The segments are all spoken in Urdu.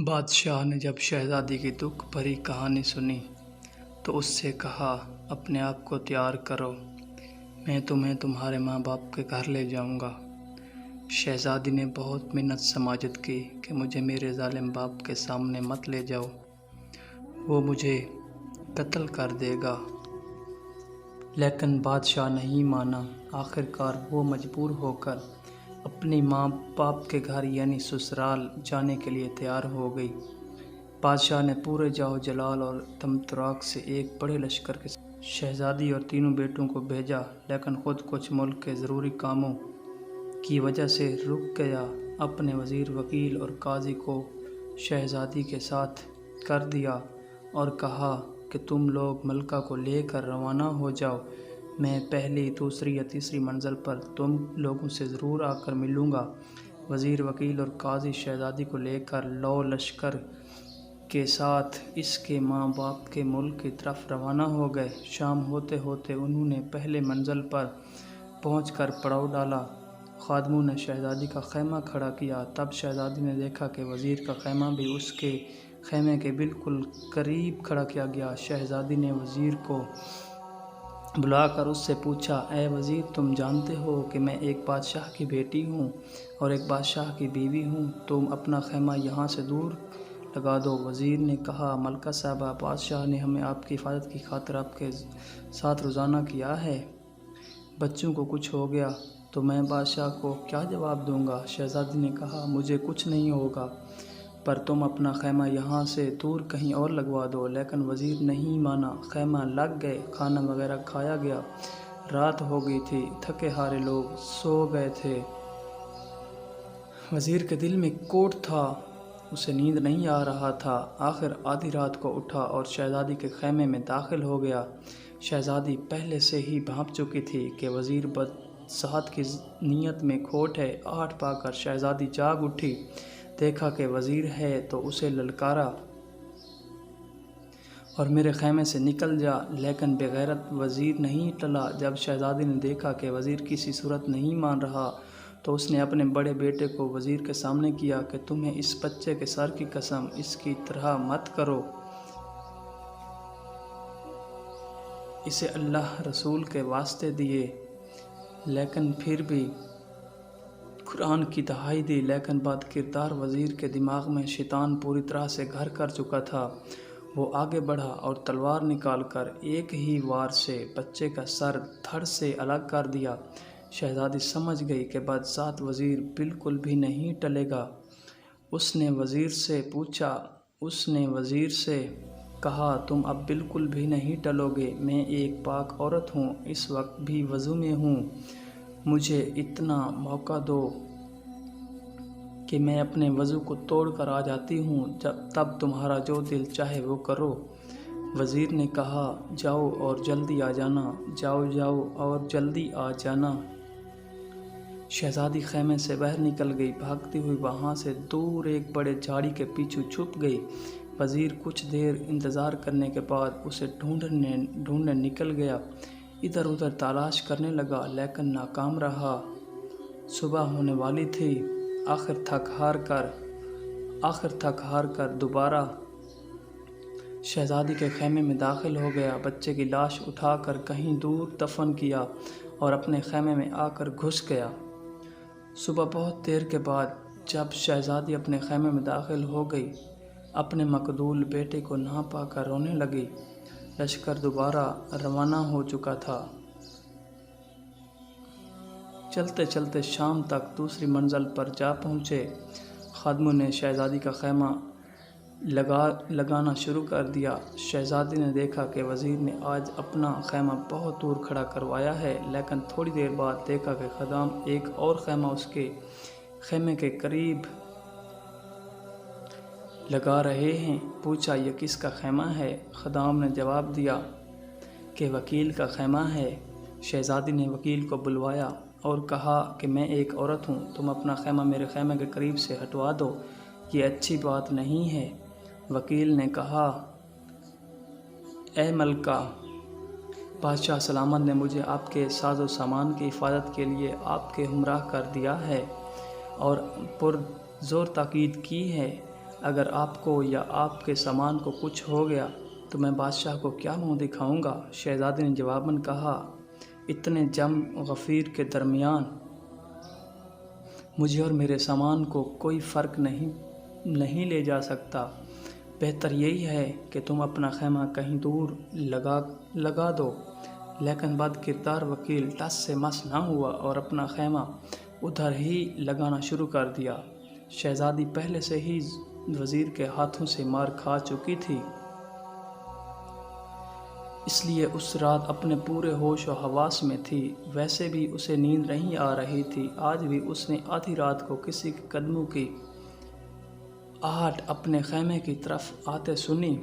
بادشاہ نے جب شہزادی کی دکھ بھری کہانی سنی تو اس سے کہا، اپنے آپ کو تیار کرو، میں تمہیں تمہارے ماں باپ کے گھر لے جاؤں گا۔ شہزادی نے بہت منت سماجت کی کہ مجھے میرے ظالم باپ کے سامنے مت لے جاؤ، وہ مجھے قتل کر دے گا۔ لیکن بادشاہ نہیں مانا۔ آخر کار وہ مجبور ہو کر اپنی ماں باپ کے گھر یعنی سسرال جانے کے لیے تیار ہو گئی۔ بادشاہ نے پورے جاؤ جلال اور تمطراق سے ایک بڑے لشکر کے ساتھ شہزادی اور تینوں بیٹوں کو بھیجا، لیکن خود کچھ ملک کے ضروری کاموں کی وجہ سے رک گیا۔ اپنے وزیر، وکیل اور قاضی کو شہزادی کے ساتھ کر دیا اور کہا کہ تم لوگ ملکہ کو لے کر روانہ ہو جاؤ، میں پہلی، دوسری یا تیسری منزل پر تم لوگوں سے ضرور آ کر ملوں گا۔ وزیر، وکیل اور قاضی شہزادی کو لے کر لو لشکر کے ساتھ اس کے ماں باپ کے ملک کی طرف روانہ ہو گئے۔ شام ہوتے ہوتے انہوں نے پہلے منزل پر پہنچ کر پڑاؤ ڈالا۔ خادموں نے شہزادی کا خیمہ کھڑا کیا۔ تب شہزادی نے دیکھا کہ وزیر کا خیمہ بھی اس کے خیمے کے بالکل قریب کھڑا کیا گیا۔ شہزادی نے وزیر کو بلا کر اس سے پوچھا، اے وزیر، تم جانتے ہو کہ میں ایک بادشاہ کی بیٹی ہوں اور ایک بادشاہ کی بیوی ہوں، تم اپنا خیمہ یہاں سے دور لگا دو۔ وزیر نے کہا، ملکہ صاحبہ، بادشاہ نے ہمیں آپ کی حفاظت کی خاطر آپ کے ساتھ روزانہ کیا ہے۔ بچوں کو کچھ ہو گیا تو میں بادشاہ کو کیا جواب دوں گا؟ شہزادی نے کہا، مجھے کچھ نہیں ہوگا، پر تم اپنا خیمہ یہاں سے دور کہیں اور لگوا دو۔ لیکن وزیر نہیں مانا۔ خیمہ لگ گئے، کھانا وغیرہ کھایا گیا۔ رات ہو گئی تھی، تھکے ہارے لوگ سو گئے تھے۔ وزیر کے دل میں کوڑ تھا، اسے نیند نہیں آ رہا تھا۔ آخر آدھی رات کو اٹھا اور شہزادی کے خیمے میں داخل ہو گیا۔ شہزادی پہلے سے ہی بھانپ چکی تھی کہ وزیر بدساعت کی نیت میں کھوٹ ہے۔ آٹھ پا کر شہزادی جاگ اٹھی، دیکھا کہ وزیر ہے تو اسے للکارا اور میرے خیمے سے نکل جا، لیکن بے غیرت وزیر نہیں ٹلا۔ جب شہزادی نے دیکھا کہ وزیر کسی صورت نہیں مان رہا تو اس نے اپنے بڑے بیٹے کو وزیر کے سامنے کیا کہ تمہیں اس بچے کے سر کی قسم، اس کی طرح مت کرو، اسے اللہ رسول کے واسطے دیے۔ لیکن پھر بھی قرآن کی دہائی دی، لیکن بد کردار وزیر کے دماغ میں شیطان پوری طرح سے گھر کر چکا تھا۔ وہ آگے بڑھا اور تلوار نکال کر ایک ہی وار سے بچے کا سر دھڑ سے الگ کر دیا۔ شہزادی سمجھ گئی کہ بدذات وزیر بالکل بھی نہیں ٹلے گا۔ اس نے وزیر سے کہا، تم اب بالکل بھی نہیں ٹلو گے، میں ایک پاک عورت ہوں، اس وقت بھی وضو میں ہوں، مجھے اتنا موقع دو کہ میں اپنے وضو کو توڑ کر آ جاتی ہوں، تب تمہارا جو دل چاہے وہ کرو۔ وزیر نے کہا، جاؤ اور جلدی آ جانا، جاؤ اور جلدی آ جانا۔ شہزادی خیمے سے باہر نکل گئی، بھاگتی ہوئی وہاں سے دور ایک بڑے جھاڑی کے پیچھے چھپ گئی۔ وزیر کچھ دیر انتظار کرنے کے بعد اسے ڈھونڈنے نکل گیا، ادھر ادھر تلاش کرنے لگا، لیکن ناکام رہا۔ صبح ہونے والی تھی۔ آخر تھک ہار کر دوبارہ شہزادی کے خیمے میں داخل ہو گیا، بچے کی لاش اٹھا کر کہیں دور دفن کیا اور اپنے خیمے میں آ کر گھس گیا۔ صبح بہت دیر کے بعد جب شہزادی اپنے خیمے میں داخل ہو گئی، اپنے مقتول بیٹے کو نہ پا کر رونے لگی۔ لشکر دوبارہ روانہ ہو چکا تھا۔ چلتے چلتے شام تک دوسری منزل پر جا پہنچے۔ خادموں نے شہزادی کا خیمہ لگانا شروع کر دیا۔ شہزادی نے دیکھا کہ وزیر نے آج اپنا خیمہ بہت دور کھڑا کروایا ہے، لیکن تھوڑی دیر بعد دیکھا کہ خدام ایک اور خیمہ اس کے خیمے کے قریب لگا رہے ہیں۔ پوچھا، یہ کس کا خیمہ ہے؟ خدام نے جواب دیا کہ وکیل کا خیمہ ہے۔ شہزادی نے وکیل کو بلوایا اور کہا کہ میں ایک عورت ہوں، تم اپنا خیمہ میرے خیمے کے قریب سے ہٹوا دو، یہ اچھی بات نہیں ہے۔ وکیل نے کہا، اے ملکہ، بادشاہ سلامت نے مجھے آپ کے ساز و سامان کی حفاظت کے لیے آپ کے ہمراہ کر دیا ہے اور پرزور تاکید کی ہے، اگر آپ کو یا آپ کے سامان کو کچھ ہو گیا تو میں بادشاہ کو کیا منہ دکھاؤں گا؟ شہزادی نے جواباً کہا، اتنے جم غفیر کے درمیان مجھے اور میرے سامان کو کوئی فرق نہیں لے جا سکتا۔ بہتر یہی ہے کہ تم اپنا خیمہ کہیں دور لگا دو۔ لیکن بد کردار وکیل ٹس سے مس نہ ہوا اور اپنا خیمہ ادھر ہی لگانا شروع کر دیا۔ شہزادی پہلے سے ہی وزیر کے ہاتھوں سے مار کھا چکی تھی، اس لیے اس رات اپنے پورے ہوش و حواس میں تھی۔ ویسے بھی اسے نیند نہیں آ رہی تھی۔ آج بھی اس نے آدھی رات کو کسی کے قدموں کی آہٹ اپنے خیمے کی طرف آتے سنی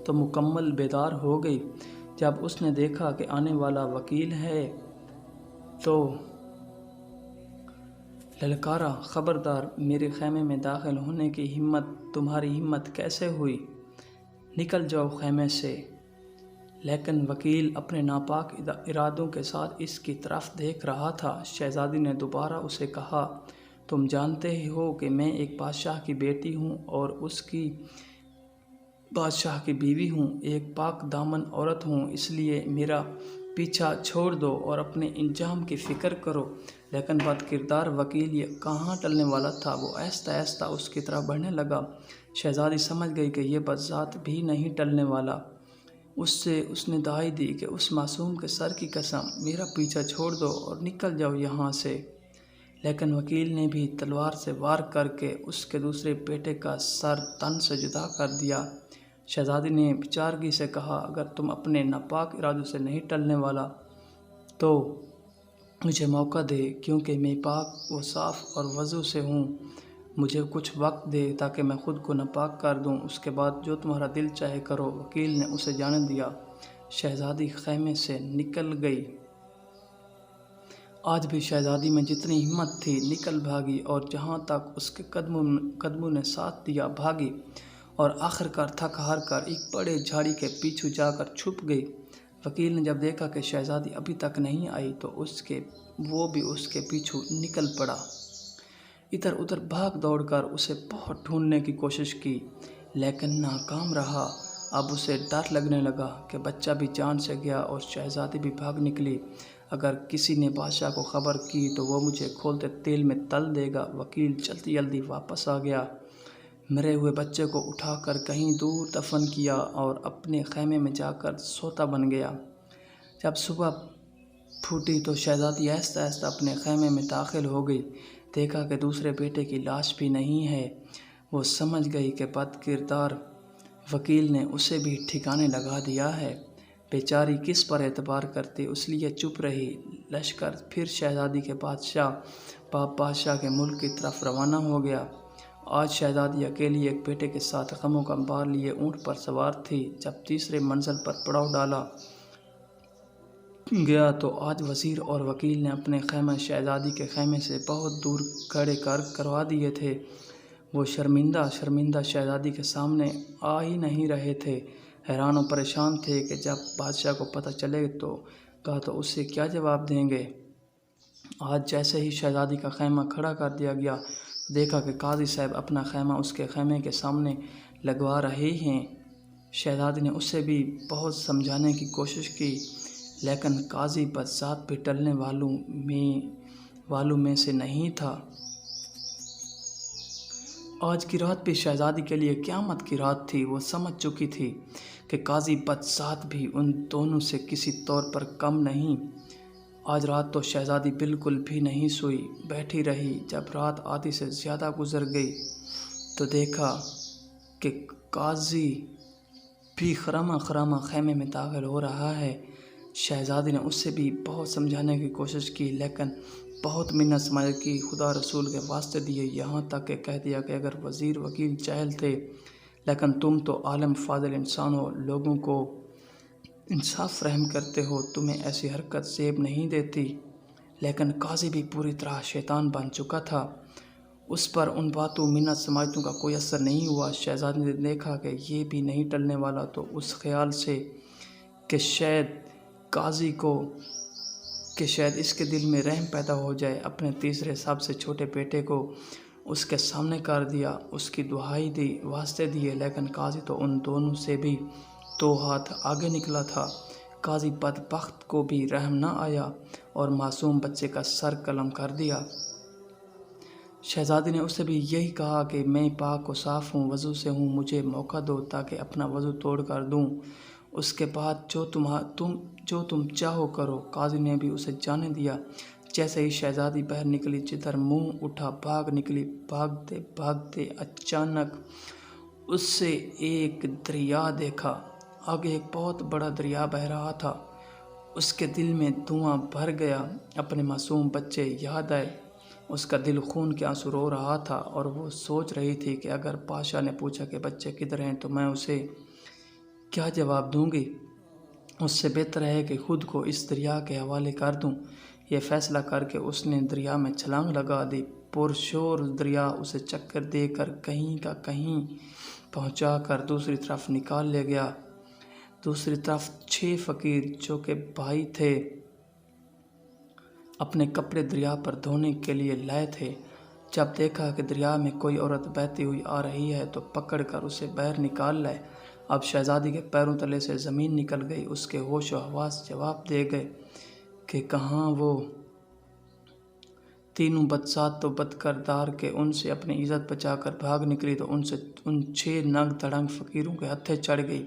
تو مکمل بیدار ہو گئی۔ جب اس نے دیکھا کہ آنے والا وکیل ہے تو للکارا، خبردار، میرے خیمے میں داخل ہونے کی تمہاری ہمت کیسے ہوئی؟ نکل جاؤ خیمے سے۔ لیکن وکیل اپنے ناپاک ارادوں کے ساتھ اس کی طرف دیکھ رہا تھا۔ شہزادی نے دوبارہ اسے کہا، تم جانتے ہی ہو کہ میں ایک بادشاہ کی بیٹی ہوں اور اس کی بادشاہ کی بیوی ہوں، ایک پاک دامن عورت ہوں، اس لیے میرا پیچھا چھوڑ دو اور اپنے انجام کی فکر کرو۔ لیکن بد کردار وکیل یہ کہاں ٹلنے والا تھا، وہ آہستہ آہستہ اس کی طرف بڑھنے لگا۔ شہزادی سمجھ گئی کہ یہ بذات بھی نہیں ٹلنے والا۔ اس نے دہائی دی کہ اس معصوم کے سر کی قسم، میرا پیچھا چھوڑ دو اور نکل جاؤ یہاں سے۔ لیکن وکیل نے بھی تلوار سے وار کر کے اس کے دوسرے بیٹے کا سر تن سے جدا کر دیا۔ شہزادی نے بچارگی سے کہا، اگر تم اپنے ناپاک ارادوں سے نہیں ٹلنے والا تو مجھے موقع دے، کیونکہ میں پاک و صاف اور وضو سے ہوں۔ مجھے کچھ وقت دے تاکہ میں خود کو ناپاک کر دوں، اس کے بعد جو تمہارا دل چاہے کرو۔ وکیل نے اسے جانے دیا۔ شہزادی خیمے سے نکل گئی۔ آج بھی شہزادی میں جتنی ہمت تھی نکل بھاگی اور جہاں تک اس کے قدموں نے ساتھ دیا بھاگی اور آخرکار تھک ہار کر ایک بڑے جھاڑی کے پیچھے جا کر چھپ گئی۔ وکیل نے جب دیکھا کہ شہزادی ابھی تک نہیں آئی تو وہ بھی اس کے پیچھے نکل پڑا۔ ادھر ادھر بھاگ دوڑ کر اسے بہت ڈھونڈنے کی کوشش کی لیکن ناکام رہا۔ اب اسے ڈر لگنے لگا کہ بچہ بھی جان سے گیا اور شہزادی بھی بھاگ نکلی۔ اگر کسی نے بادشاہ کو خبر کی تو وہ مجھے کھولتے تیل میں تل دے گا۔ وکیل جلدی جلدی واپس آ گیا، مرے ہوئے بچے کو اٹھا کر کہیں دور دفن کیا اور اپنے خیمے میں جا کر سوتا بن گیا۔ جب صبح پھوٹی تو شہزادی آہستہ آہستہ اپنے خیمے میں داخل ہو گئی۔ دیکھا کہ دوسرے بیٹے کی لاش بھی نہیں ہے۔ وہ سمجھ گئی کہ بد کردار وکیل نے اسے بھی ٹھکانے لگا دیا ہے۔ بیچاری کس پر اعتبار کرتی، اس لیے چپ رہی۔ لشکر پھر شہزادی کے بادشاہ کے ملک کی طرف روانہ ہو گیا۔ آج شہزادی اکیلی ایک بیٹے کے ساتھ غموں کا بار لیے اونٹ پر سوار تھی۔ جب تیسرے منزل پر پڑاؤ ڈالا گیا تو آج وزیر اور وکیل نے اپنے خیمے شہزادی کے خیمے سے بہت دور کھڑے کروا دیے تھے۔ وہ شرمندہ شہزادی کے سامنے آ ہی نہیں رہے تھے۔ حیران و پریشان تھے کہ جب بادشاہ کو پتہ چلے تو اسے کیا جواب دیں گے۔ آج جیسے ہی شہزادی کا خیمہ کھڑا کر دیا گیا دیکھا کہ قاضی صاحب اپنا خیمہ اس کے خیمے کے سامنے لگوا رہے ہیں۔ شہزادی نے اسے بھی بہت سمجھانے کی کوشش کی لیکن قاضی بذات بھی ٹلنے والوں میں سے نہیں تھا۔ آج کی رات بھی شہزادی کے لیے قیامت کی رات تھی۔ وہ سمجھ چکی تھی کہ قاضی بذات بھی ان دونوں سے کسی طور پر کم نہیں۔ آج رات تو شہزادی بالکل بھی نہیں سوئی، بیٹھی رہی۔ جب رات آدھی سے زیادہ گزر گئی تو دیکھا کہ قاضی بھی خرامہ خیمے میں داخل ہو رہا ہے۔ شہزادی نے اسے بھی بہت سمجھانے کی کوشش کی لیکن بہت منت سماجھ کی، خدا رسول کے واسطے دیے، یہاں تک کہ کہہ دیا کہ اگر وزیر وکیل جاہل تھے لیکن تم تو عالم فاضل انسان ہو، لوگوں کو انصاف رحم کرتے ہو، تمہیں ایسی حرکت زیب نہیں دیتی۔ لیکن قاضی بھی پوری طرح شیطان بن چکا تھا، اس پر ان باتوں منت سماجتوں کا کوئی اثر نہیں ہوا۔ شہزادی نے دیکھا کہ یہ بھی نہیں ٹلنے والا تو اس خیال سے کہ شاید اس کے دل میں رحم پیدا ہو جائے، اپنے تیسرے سب سے چھوٹے بیٹے کو اس کے سامنے کر دیا، اس کی دہائی دی، واسطے دیے، لیکن قاضی تو ان دونوں سے بھی 2 ہاتھ آگے نکلا تھا۔ قاضی بدبخت کو بھی رحم نہ آیا اور معصوم بچے کا سر قلم کر دیا۔ شہزادی نے اس سے بھی یہی کہا کہ میں پاک و صاف ہوں، وضو سے ہوں، مجھے موقع دو تاکہ اپنا وضو توڑ کر دوں، اس کے بعد جو تم چاہو کرو۔ قاضی نے بھی اسے جانے دیا۔ جیسے ہی شہزادی باہر نکلی، جدھر منہ اٹھا بھاگ نکلی۔ بھاگتے بھاگتے اچانک اس سے ایک دریا دیکھا۔ آگے ایک بہت بڑا دریا بہہ رہا تھا۔ اس کے دل میں دھواں بھر گیا۔ اپنے معصوم بچے یاد آئے۔ اس کا دل خون کے آنسو رو رہا تھا اور وہ سوچ رہی تھی کہ اگر بادشاہ نے پوچھا کہ بچے کدھر ہیں تو میں اسے کیا جواب دوں گی۔ اس سے بہتر ہے کہ خود کو اس دریا کے حوالے کر دوں۔ یہ فیصلہ کر کے اس نے دریا میں چھلانگ لگا دی۔ پرشور دریا اسے چکر دے کر کہیں کا کہیں پہنچا کر دوسری طرف نکال لے گیا۔ دوسری طرف 6 فقیر جو کہ بھائی تھے، اپنے کپڑے دریا پر دھونے کے لیے لائے تھے۔ جب دیکھا کہ دریا میں کوئی عورت بہتی ہوئی آ رہی ہے تو پکڑ کر اسے باہر نکال لائے۔ اب شہزادی کے پیروں تلے سے زمین نکل گئی۔ اس کے ہوش و حواس جواب دے گئے کہ کہاں وہ تینوں بدذات تو بدکردار کہ ان سے اپنی عزت بچا کر بھاگ نکلی تو ان 6 ننگ تڑنگ فقیروں کے ہتھے چڑھ گئی۔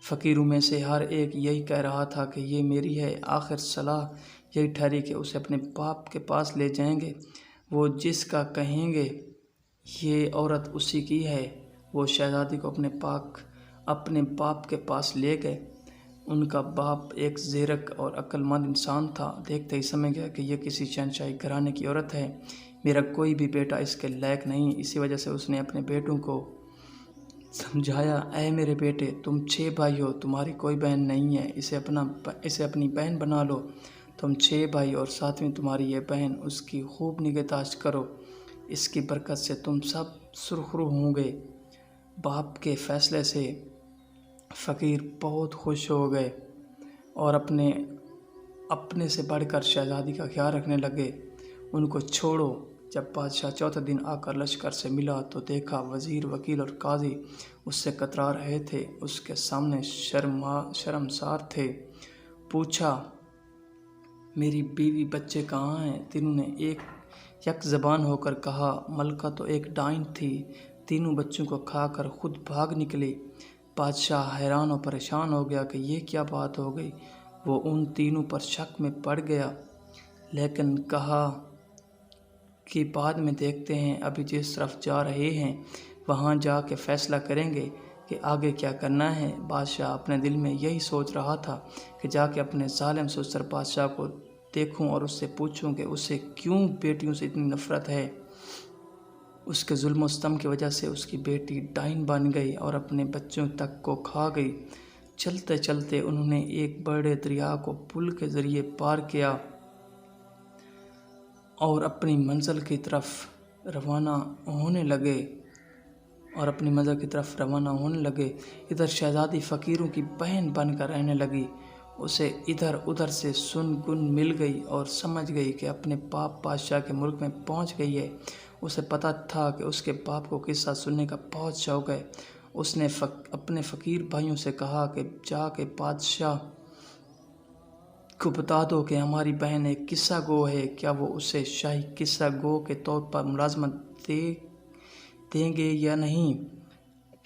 فقیروں میں سے ہر ایک یہی کہہ رہا تھا کہ یہ میری ہے۔ آخر صلاح یہی ٹھہری کہ اسے اپنے باپ کے پاس لے جائیں گے۔ وہ جس کا کہیں گے یہ عورت اسی کی ہے۔ وہ شہزادی کو اپنے باپ کے پاس لے گئے۔ ان کا باپ ایک زیرک اور عقل مند انسان تھا۔ دیکھتے ہی سمجھ گیا کہ یہ کسی شہنشاہی گھرانے کی عورت ہے۔ میرا کوئی بھی بیٹا اس کے لائق نہیں۔ اسی وجہ سے اس نے اپنے بیٹوں کو سمجھایا، اے میرے بیٹے، تم 6 بھائی ہو، تمہاری کوئی بہن نہیں ہے، اسے اپنی بہن بنا لو۔ تم 6 بھائی اور 7ویں تمہاری یہ بہن، اس کی خوب نگہداشت کرو۔ اس کی برکت سے تم سب سرخرو ہوں گے۔ باپ کے فیصلے سے فقیر بہت خوش ہو گئے اور اپنے سے بڑھ کر شہزادی کا خیال رکھنے لگے۔ ان کو چھوڑو۔ جب بادشاہ 4تھے دن آ کر لشکر سے ملا تو دیکھا وزیر، وکیل اور قاضی اس سے کترا رہے تھے۔ اس کے سامنے شرمسار تھے۔ پوچھا، میری بیوی بچے کہاں ہیں؟ تینوں نے یک زبان ہو کر کہا، ملکہ تو ایک ڈائن تھی، تینوں بچوں کو کھا کر خود بھاگ نکلی۔ بادشاہ حیران و پریشان ہو گیا کہ یہ کیا بات ہو گئی۔ وہ ان تینوں پر شک میں پڑ گیا، لیکن کہا کہ بعد میں دیکھتے ہیں، ابھی جس طرف جا رہے ہیں وہاں جا کے فیصلہ کریں گے کہ آگے کیا کرنا ہے۔ بادشاہ اپنے دل میں یہی سوچ رہا تھا کہ جا کے اپنے ظالم سسر بادشاہ کو دیکھوں اور اس سے پوچھوں کہ اسے کیوں بیٹیوں سے اتنی نفرت ہے۔ اس کے ظلم و ستم کی وجہ سے اس کی بیٹی ڈائن بن گئی اور اپنے بچوں تک کو کھا گئی۔ چلتے چلتے انہوں نے ایک بڑے دریا کو پل کے ذریعے پار کیا اور اپنی منزل کی طرف روانہ ہونے لگے۔ ادھر شہزادی فقیروں کی بہن بن کر رہنے لگی۔ اسے ادھر ادھر سے سن گن مل گئی اور سمجھ گئی کہ اپنے باپ بادشاہ کے ملک میں پہنچ گئی ہے۔ اسے پتہ تھا کہ اس کے باپ کو قصہ سننے کا بہت شوق ہے۔ اس نے اپنے فقیر بھائیوں سے کہا کہ جا کے بادشاہ کو بتا دو کہ ہماری بہن ایک قصہ گو ہے، کیا وہ اسے شاہی قصہ گو کے طور پر ملازمت دیں گے یا نہیں۔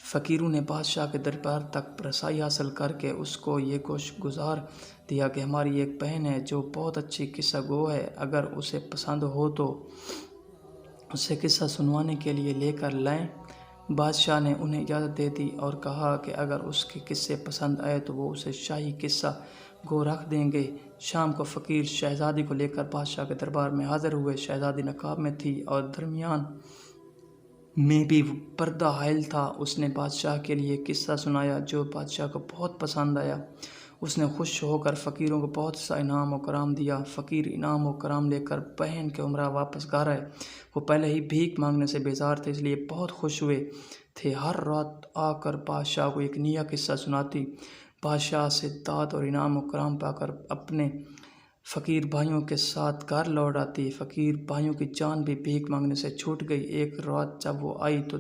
فقیروں نے بادشاہ کے دربار تک رسائی حاصل کر کے اس کو یہ گوش گزار دیا کہ ہماری ایک بہن ہے جو بہت اچھی قصہ گو ہے، اگر اسے پسند ہو تو اسے قصہ سنوانے کے لیے لے کر لائیں۔ بادشاہ نے انہیں اجازت دے دی اور کہا کہ اگر اس کے قصے پسند آئے تو وہ اسے شاہی قصہ گو رکھ دیں گے۔ شام کو فقیر شہزادی کو لے کر بادشاہ کے دربار میں حاضر ہوئے۔ شہزادی نقاب میں تھی اور درمیان میں بھی پردہ حائل تھا۔ اس نے بادشاہ کے لیے قصہ سنایا جو بادشاہ کو بہت پسند آیا۔ اس نے خوش ہو کر فقیروں کو بہت سا انعام و کرام دیا۔ فقیر انعام و کرام لے کر بہن کے ہمراہ واپس گھر آئے۔ وہ پہلے ہی بھیک مانگنے سے بیزار تھے، اس لیے بہت خوش ہوئے تھے۔ ہر رات آ کر بادشاہ کو ایک نیا قصہ سناتی۔ بادشاہ سے داد اور انعام و کرام پا کر اپنے فقیر بھائیوں کے ساتھ گھر لوٹ آتی۔ فقیر بھائیوں کی جان بھی بھیک مانگنے سے چھوٹ گئی۔ ایک رات جب وہ آئی تو